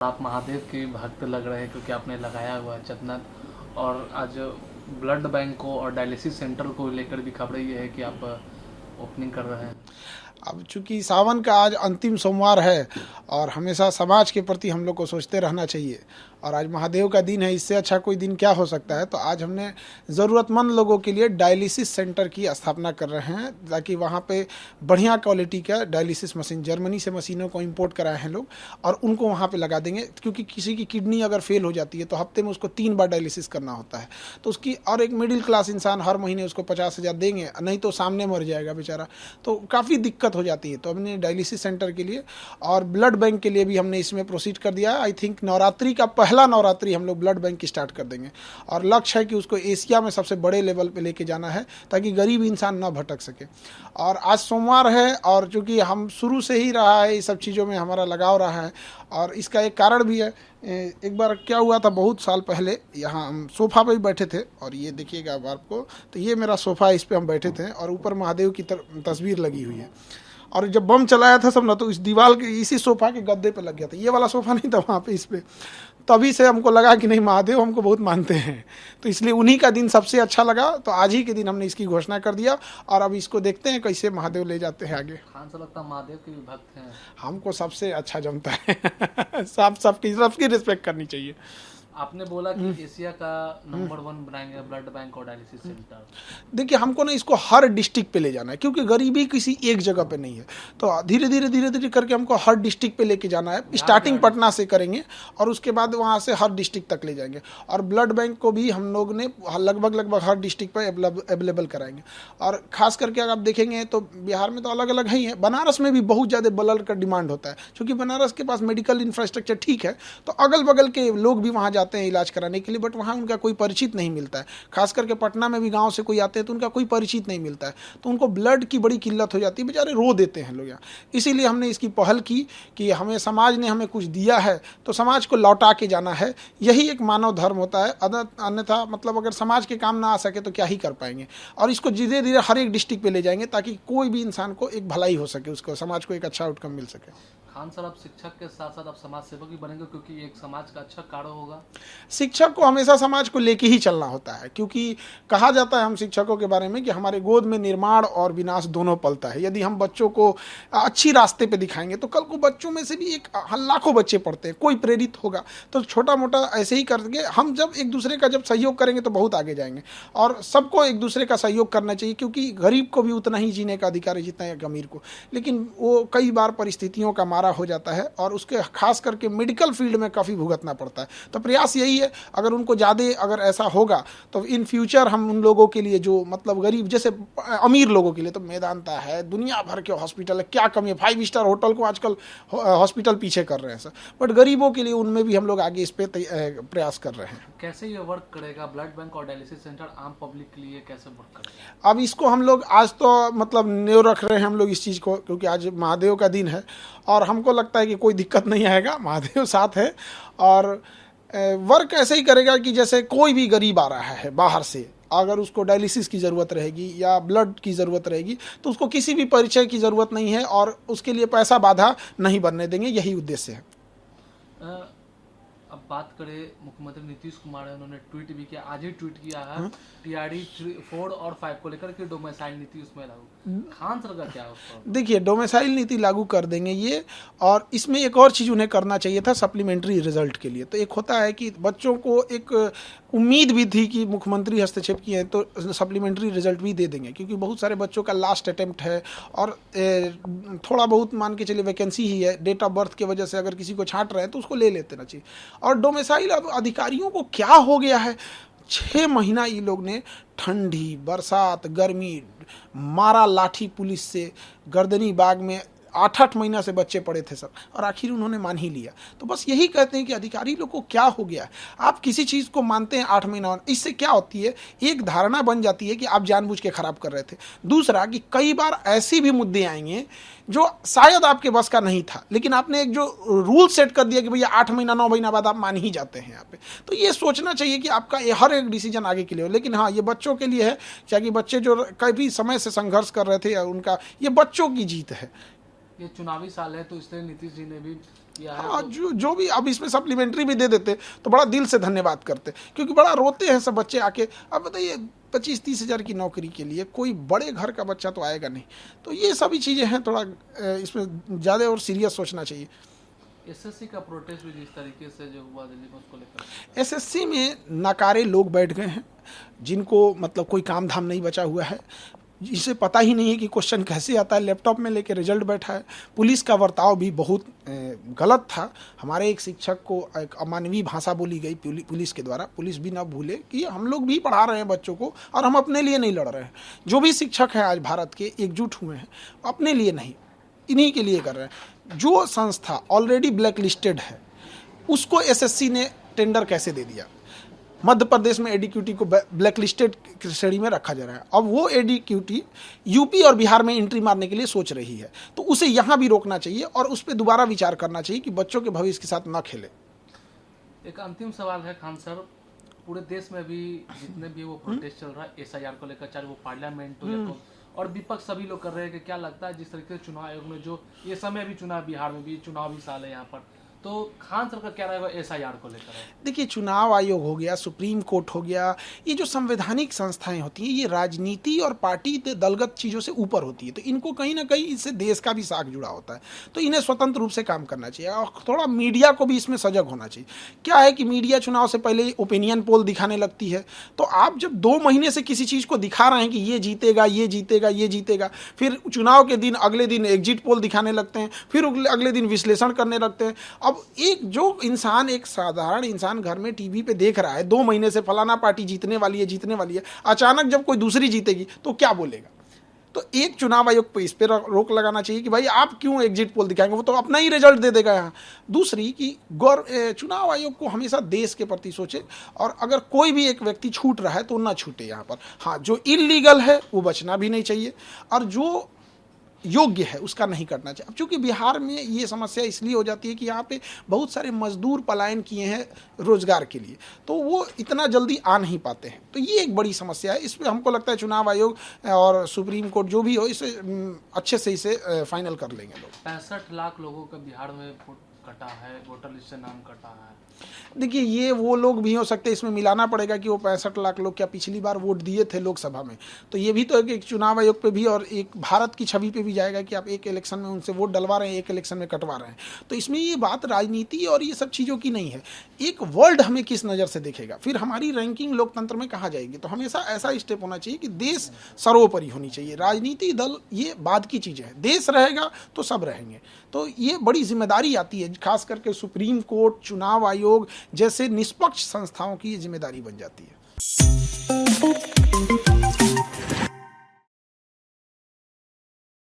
आप महादेव के भक्त लग रहे हैं क्योंकि आपने लगाया हुआ है चंदन। और आज ब्लड बैंक को और डायलिसिस सेंटर को लेकर भी खबर ये है कि आप ओपनिंग कर रहे हैं। अब चूंकि सावन का आज अंतिम सोमवार है और हमेशा समाज के प्रति हम लोग को सोचते रहना चाहिए, और आज महादेव का दिन है, इससे अच्छा कोई दिन क्या हो सकता है। तो आज हमने ज़रूरतमंद लोगों के लिए डायलिसिस सेंटर की स्थापना कर रहे हैं, ताकि वहाँ पे बढ़िया क्वालिटी का डायलिसिस मशीन, जर्मनी से मशीनों को इंपोर्ट कराए हैं लोग, और उनको वहाँ पे लगा देंगे। क्योंकि किसी की किडनी अगर फेल हो जाती है तो हफ्ते में उसको 3 बार डायलिसिस करना होता है, तो उसकी, और एक मिडिल क्लास इंसान हर महीने उसको 50,000 देंगे, नहीं तो सामने मर जाएगा बेचारा, तो काफ़ी दिक्कत हो जाती है। तो हमने डायलिसिस सेंटर के लिए और ब्लड बैंक के लिए भी हमने इसमें प्रोसीड कर दिया है। आई थिंक नवरात्रि का पहला नवरात्रि हम लोग ब्लड बैंक की स्टार्ट कर देंगे, और लक्ष्य है कि उसको एशिया में सबसे बड़े लेवल पे लेके जाना है, ताकि गरीब इंसान ना भटक सके। और आज सोमवार है, और चूँकि हम शुरू से ही रहा है, इस सब चीज़ों में हमारा लगाव रहा है, और इसका एक कारण भी है। एक बार क्या हुआ था, बहुत साल पहले यहाँ हम सोफ़ा पे ही बैठे थे, और ये देखिएगा अब आपको, तो ये मेरा सोफ़ा, इस पे हम बैठे थे, और ऊपर महादेव की तस्वीर लगी हुई है। और जब बम चलाया था सब ना, तो इस दीवार के इसी सोफ़ा के गद्दे पे लग गया था, ये वाला सोफ़ा नहीं था वहाँ पे, इस पे। तभी से हमको लगा कि नहीं, महादेव हमको बहुत मानते हैं, तो इसलिए उन्हीं का दिन सबसे अच्छा लगा। तो आज ही के दिन हमने इसकी घोषणा कर दिया, और अब इसको देखते हैं कैसे महादेव ले जाते हैं आगे। खान से लगता है महादेव के भी भक्त हैं। हमको सबसे अच्छा जमता है सबकी रिस्पेक्ट करनी चाहिए। आपने बोला कि एशिया का नंबर 1 बनाएंगे ब्लड बैंक और डायलिसिस सेंटर। देखिए, हमको ना इसको हर डिस्ट्रिक्ट पे ले जाना है, क्योंकि गरीबी किसी एक जगह पे नहीं है। तो धीरे धीरे करके हमको हर डिस्ट्रिक्ट पे लेके जाना है। स्टार्टिंग पटना से करेंगे, और उसके बाद वहाँ से हर डिस्ट्रिक्ट तक ले जाएंगे। और ब्लड बैंक को भी हम लोग ने लगभग हर डिस्ट्रिक्ट पे अवेलेबल कराएंगे। और खास करके अगर आप देखेंगे तो बिहार में तो अलग अलग ही है, बनारस में भी बहुत ज़्यादा ब्लड का डिमांड होता है, क्योंकि बनारस के पास मेडिकल इंफ्रास्ट्रक्चर ठीक है, तो अगल बगल के लोग भी वहाँ जाते हैं इलाज कराने के लिए, बट वहाँ उनका कोई परिचित नहीं मिलता है। खास करके पटना में भी गांव से कोई आते हैं तो उनका कोई परिचित नहीं मिलता है, तो उनको ब्लड की बड़ी किल्लत हो जाती है, बेचारे रो देते हैं लोग यहाँ। इसीलिए हमने इसकी पहल की कि हमें समाज ने हमें कुछ दिया है, तो समाज को लौटा के जाना है। यही एक मानव धर्म होता है। अन्यथा मतलब अगर समाज के काम ना आ सके तो क्या ही कर पाएंगे। और इसको धीरे धीरे हर एक डिस्ट्रिक्ट पे ले जाएंगे, ताकि कोई भी इंसान को एक भलाई हो सके, उसको समाज को एक अच्छा आउटकम मिल सके। खान सर, आप शिक्षक के साथ साथ आप समाज सेवक भी बनेंगे, क्योंकि एक समाज का अच्छा कार्य होगा। शिक्षक को हमेशा समाज को लेके ही चलना होता है, क्योंकि कहा जाता है हम शिक्षकों के बारे में कि हमारे गोद में निर्माण और विनाश दोनों पलता है। यदि हम बच्चों को अच्छी रास्ते पे दिखाएंगे तो कल को बच्चों में से भी एक लाखों बच्चे पढ़ते हैं, कोई प्रेरित होगा। तो छोटा मोटा ऐसे ही करके हम जब एक दूसरे का जब सहयोग करेंगे तो बहुत आगे जाएंगे। और सबको एक दूसरे का सहयोग करना चाहिए, क्योंकि गरीब को भी उतना ही जीने का अधिकार है जितना एक अमीर को, लेकिन वो कई बार परिस्थितियों का मारा हो जाता है, और उसके खास करके मेडिकल फील्ड में काफ़ी भुगतना पड़ता है। तो प्रयास यही है, अगर उनको ज़्यादा अगर ऐसा होगा तो इन फ्यूचर हम उन लोगों के लिए, जो मतलब गरीब, जैसे अमीर लोगों के लिए तो मेदांता है, दुनिया भर के हॉस्पिटल है, क्या कमी है, 5 स्टार होटल को आजकल हॉस्पिटल पीछे कर रहे हैं सर, बट गरीबों के लिए उनमें भी हम लोग आगे इस पे प्रयास कर रहे हैं। कैसे ये वर्क करेगा ब्लड बैंक और डायलिसिस सेंटर आम पब्लिक के लिए, कैसे वर्क करेगा? अब इसको हम लोग आज तो मतलब न्यू रख रहे हैं हम लोग इस चीज़ को, क्योंकि आज महादेव का दिन है, और हमको लगता है कि कोई दिक्कत नहीं आएगा, महादेव साथ है। और वर्क ऐसे ही करेगा कि जैसे कोई भी गरीब आ रहा है बाहर से, अगर उसको डायलिसिस की ज़रूरत रहेगी या ब्लड की ज़रूरत रहेगी, तो उसको किसी भी परिचय की ज़रूरत नहीं है, और उसके लिए पैसा बाधा नहीं बनने देंगे, यही उद्देश्य है। अब बात करें, मुख्यमंत्री नीतीश कुमार है, उन्होंने ट्वीट भी किया, आज ही ट्वीट किया है टीआरडी 4 और 5 को लेकर के डोमिसाइल नीति उसमें लागू। खान सर का क्या है? देखिए, डोमिसाइल नीति लागू कर देंगे ये, और इसमें एक और चीज़ उन्हें करना चाहिए था सप्लीमेंट्री रिजल्ट के लिए। तो एक होता है कि बच्चों को एक उम्मीद भी थी कि मुख्यमंत्री हस्तक्षेप किए हैं तो सप्लीमेंट्री रिजल्ट भी दे देंगे, क्योंकि बहुत सारे बच्चों का लास्ट अटेम्प्ट है, और थोड़ा बहुत मान के चलिए वैकेंसी ही है, डेट ऑफ बर्थ की वजह से अगर किसी को छांट रहे हैं तो उसको ले लेते ना चाहिए। और डोमिसाइल, अब अधिकारियों को क्या हो गया है, 6 महीना ये लोग ने ठंडी, बरसात, गर्मी, मारा लाठी पुलिस से, गर्दनी बाग में 8-8 महीना से बच्चे पड़े थे सब, और आखिर उन्होंने मान ही लिया। तो बस यही कहते हैं कि अधिकारी लोग को क्या हो गया है। आप किसी चीज़ को मानते हैं 8 महीना, इससे क्या होती है, एक धारणा बन जाती है कि आप जानबूझ के खराब कर रहे थे। दूसरा कि कई बार ऐसे भी मुद्दे आएंगे जो शायद आपके बस का नहीं था, लेकिन आपने एक जो रूल सेट कर दिया कि भैया 8 महीना 9 महीना बाद आप मान ही जाते हैं यहाँ पे। तो ये सोचना चाहिए कि आपका हर एक डिसीजन आगे के लिए हो। लेकिन हाँ, ये बच्चों के लिए है, क्योंकि बच्चे जो कभी समय से संघर्ष कर रहे थे, उनका ये बच्चों की जीत है। ये चुनावी साल है, तो इसलिए नीतीश जी ने भी किया है। हाँ, जो भी अब इसमें सप्लीमेंट्री भी दे देते तो बड़ा दिल से धन्यवाद करते, क्योंकि बड़ा रोते हैं सब बच्चे आके। अब बताइए 25-30 हज़ार की नौकरी के लिए कोई बड़े घर का बच्चा तो आएगा नहीं। तो ये सभी चीज़ें हैं, थोड़ा इसमें ज़्यादा और सीरियस सोचना चाहिए। एसएससी का प्रोटेस्ट भी जिस तरीके से जो हुआ दिल्ली में, उसको लेकर एसएससी में नकारे लोग बैठ गए हैं, जिनको मतलब कोई काम धाम नहीं बचा हुआ है, जिसे पता ही नहीं है कि क्वेश्चन कैसे आता है, लैपटॉप में लेके रिजल्ट बैठा है। पुलिस का बर्ताव भी बहुत गलत था। हमारे एक शिक्षक को एक अमानवीय भाषा बोली गई पुलिस के द्वारा। पुलिस भी ना भूले कि हम लोग भी पढ़ा रहे हैं बच्चों को, और हम अपने लिए नहीं लड़ रहे हैं। जो भी शिक्षक हैं आज भारत के एकजुट हुए हैं, अपने लिए नहीं, इन्हीं के लिए कर रहे हैं। जो संस्था ऑलरेडी ब्लैक लिस्टेड है, उसको एसएससी ने टेंडर कैसे दे दिया? मध्य प्रदेश में एडीक्यूटी को ब्लैक लिस्टेड श्रेणी में रखा जा रहा है। अब वो एडीक्यूटी यूपी और बिहार में एंट्री मारने के लिए सोच रही है, तो उसे यहाँ भी रोकना चाहिए और उस पर दोबारा विचार करना चाहिए कि बच्चों के भविष्य के साथ ना खेले। एक अंतिम सवाल है खान सर, पूरे देश में भी जितने भी वो प्रोटेस्ट चल रहा है एसआईआर को लेकर, चाहे वो पार्लियामेंट हो या तो, और विपक्ष सभी लोग कर रहे हैं कि क्या लगता है जिस तरीके से चुनाव आयोग में जो ये समय भी चुनाव, बिहार में भी चुनावी साल है यहाँ पर, तो खान सर का क्या रहेगा एसआईआर को लेकर? देखिए, चुनाव आयोग हो गया, सुप्रीम कोर्ट हो गया, ये जो संवैधानिक संस्थाएं होती हैं, ये राजनीति और पार्टी दलगत चीज़ों से ऊपर होती है। तो इनको कहीं ना कहीं इससे देश का भी साख जुड़ा होता है, तो इन्हें स्वतंत्र रूप से काम करना चाहिए। और थोड़ा मीडिया को भी इसमें सजग होना चाहिए। क्या है कि मीडिया चुनाव से पहले ओपिनियन पोल दिखाने लगती है, तो आप जब 2 महीने से किसी चीज़ को दिखा रहे हैं कि ये जीतेगा, ये जीतेगा, ये जीतेगा, फिर चुनाव के दिन अगले दिन एग्जिट पोल दिखाने लगते हैं, फिर अगले दिन विश्लेषण करने लगते हैं। अब एक जो इंसान, एक साधारण इंसान घर में टीवी पे देख रहा है 2 महीने से फलाना पार्टी जीतने वाली है, जीतने वाली है, अचानक जब कोई दूसरी जीतेगी तो क्या बोलेगा? तो एक चुनाव आयोग पे इस पर रोक लगाना चाहिए कि भाई आप क्यों एग्जिट पोल दिखाएंगे, वो तो अपना ही रिजल्ट दे देगा यहाँ। दूसरी कि चुनाव आयोग को हमेशा देश के प्रति सोचे, और अगर कोई भी एक व्यक्ति छूट रहा है तो ना छूटे यहाँ पर। हाँ, जो इलीगल है वो बचना भी नहीं चाहिए, और जो योग्य है उसका नहीं करना चाहिए। अब चूंकि बिहार में ये समस्या इसलिए हो जाती है कि यहाँ पे बहुत सारे मजदूर पलायन किए हैं रोजगार के लिए, तो वो इतना जल्दी आ नहीं पाते हैं, तो ये एक बड़ी समस्या है। इस पर हमको लगता है चुनाव आयोग और सुप्रीम कोर्ट जो भी हो, इसे अच्छे से इसे फाइनल कर लेंगे लोग। 65 लाख लोगों का बिहार में कटा है, वोटर लिस्ट से नाम कटा है। देखिए, ये वो लोग भी हो सकते हैं, इसमें मिलाना पड़ेगा कि वो 65 लाख लोग क्या पिछली बार वोट दिए थे लोकसभा में, तो ये भी तो एक चुनाव आयोग पे भी और एक भारत की छवि पे भी जाएगा कि आप एक इलेक्शन में उनसे वोट डलवा रहे हैं, एक इलेक्शन में कटवा रहे हैं। तो इसमें ये बात राजनीति और ये सब चीज़ों की नहीं है। एक वर्ल्ड हमें किस नज़र से देखेगा, फिर हमारी रैंकिंग लोकतंत्र में कहाँ जाएगी। तो हमेशा ऐसा स्टेप होना चाहिए कि देश सर्वोपरि होनी चाहिए, राजनीति दल ये बाद की चीज़ें हैं। देश रहेगा तो सब रहेंगे। तो ये बड़ी जिम्मेदारी आती है, खास करके सुप्रीम कोर्ट, चुनाव आयोग जैसे निष्पक्ष संस्थाओं की ये जिम्मेदारी बन जाती है।